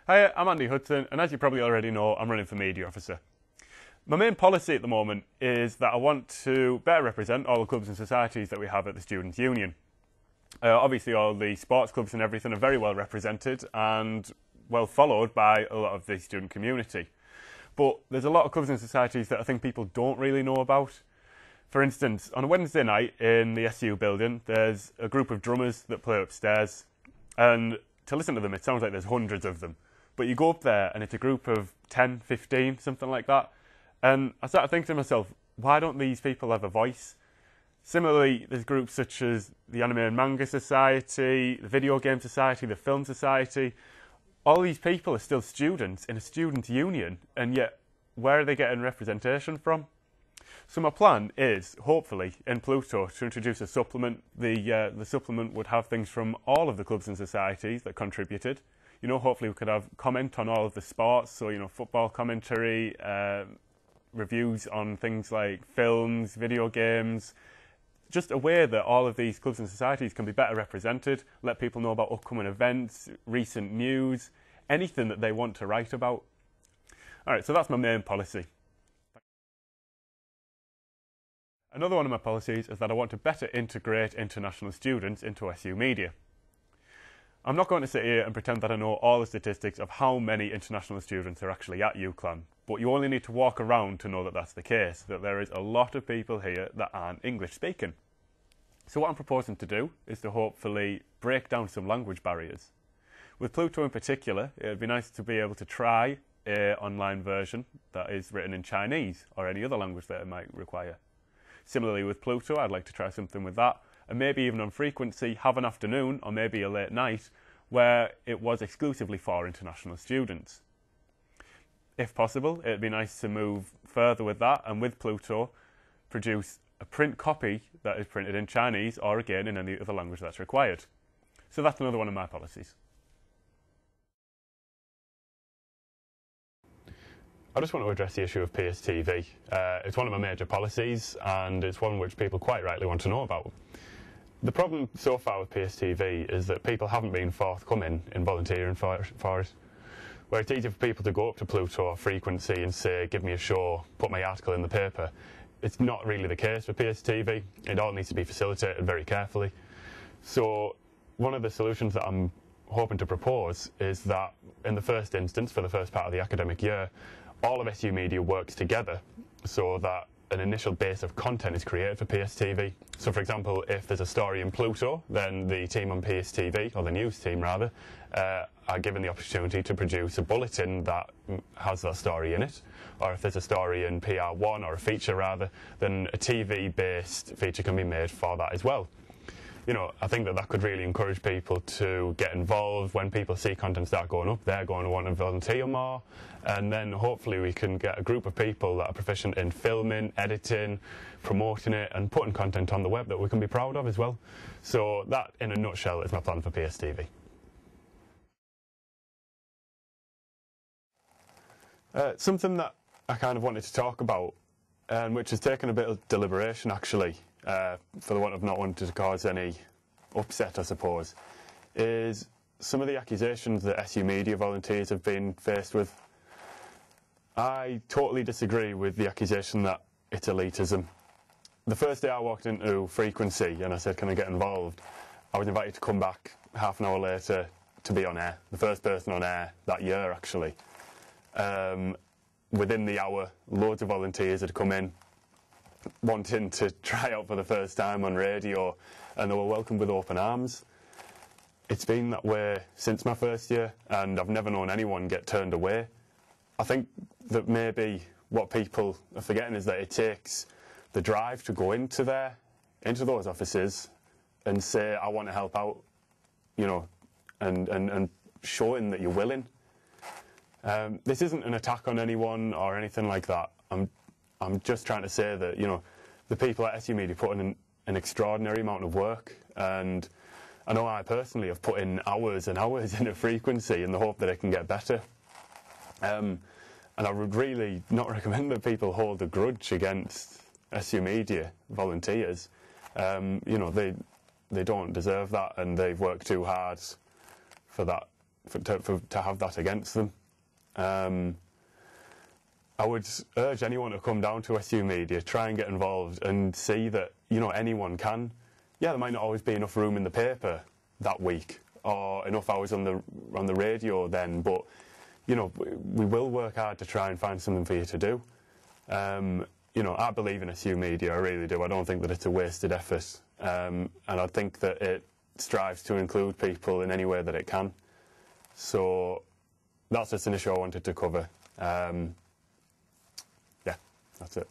Hi, I'm Andy Hudson, and as you probably already know, I'm running for Media Officer. My main policy at the moment is that I want to better represent all the clubs and societies that we have at the Students' Union. Obviously, all the sports clubs and everything are very well represented and well followed by a lot of the student community. But there's a lot of clubs and societies that I think people don't really know about. For instance, on a Wednesday night in the SU building, there's a group of drummers that play upstairs, and to listen to them, it sounds like there's hundreds of them. But you go up there and it's a group of 10, 15, something like that. And I started thinking to myself, why don't these people have a voice? Similarly, there's groups such as the Anime and Manga Society, the Video Game Society, the Film Society. All these people are still students in a student union, and yet where are they getting representation from? So my plan is, hopefully, in Pluto, to introduce a supplement. The supplement would have things from all of the clubs and societies that contributed. You know, hopefully we could have comment on all of the sports, so, you know, football commentary, reviews on things like films, video games, just a way that all of these clubs and societies can be better represented, let people know about upcoming events, recent news, anything that they want to write about. Alright, so that's my main policy. Another one of my policies is that I want to better integrate international students into SU Media. I'm not going to sit here and pretend that I know all the statistics of how many international students are actually at UCLan, but you only need to walk around to know that that's the case, that there is a lot of people here that aren't English speaking. So what I'm proposing to do is to hopefully break down some language barriers. With Pluto in particular, it would be nice to be able to try an online version that is written in Chinese or any other language that it might require. Similarly with Pluto, I'd like to try something with that, and maybe even on frequency have an afternoon or maybe a late night where it was exclusively for international students. If possible, it'd be nice to move further with that, and with Pluto produce a print copy that is printed in Chinese or again in any other language that's required. So that's another one of my policies. I just want to address the issue of PSTV. It's one of my major policies, and it's one which people quite rightly want to know about. The problem so far with PSTV is that people haven't been forthcoming in volunteering for it. Where it's easy for people to go up to Pluto or Frequency and say, give me a show, put my article in the paper. It's not really the case with PSTV. It all needs to be facilitated very carefully. So one of the solutions that I'm hoping to propose is that in the first instance, for the first part of the academic year, all of SU Media works together so that an initial base of content is created for PSTV. So for example, if there's a story in Pluto, then the team on PSTV, or the news team rather, are given the opportunity to produce a bulletin that has that story in it. Or if there's a story in PR1, or a feature rather, then a TV-based feature can be made for that as well. You know, I think that that could really encourage people to get involved. When people see content start going up, they're going to want to volunteer more, and then hopefully we can get a group of people that are proficient in filming, editing, promoting it, and putting content on the web that we can be proud of as well. So that, in a nutshell, is my plan for PSTV. Something that I kind of wanted to talk about, and which has taken a bit of deliberation actually, for the want of not wanting to cause any upset, I suppose, is some of the accusations that SU Media volunteers have been faced with. I totally disagree with the accusation that it's elitism. The first day I walked into Frequency and I said, can I get involved? I was invited to come back half an hour later to be on air. The first person on air that year, actually. Within the hour, loads of volunteers had come in wanting to try out for the first time on radio, and they were welcomed with open arms. It's been that way since my first year, and I've never known anyone get turned away. I think that maybe what people are forgetting is that it takes the drive to go into those offices and say, I want to help out, you know, and showing that you're willing. This isn't an attack on anyone or anything like that. I'm just trying to say that, you know, the people at SU Media put in an extraordinary amount of work, and I know I personally have put in hours and hours in a Frequency in the hope that it can get better. And I would really not recommend that people hold a grudge against SU Media volunteers. You know, they don't deserve that, and they've worked too hard for that to have that against them. I would urge anyone to come down to SU Media, try and get involved and see that, you know, anyone can. Yeah, there might not always be enough room in the paper that week or enough hours on the radio then, but, you know, we will work hard to try and find something for you to do. You know, I believe in SU Media, I really do. I don't think that it's a wasted effort, and I think that it strives to include people in any way that it can. So that's just an issue I wanted to cover. Yeah, that's it.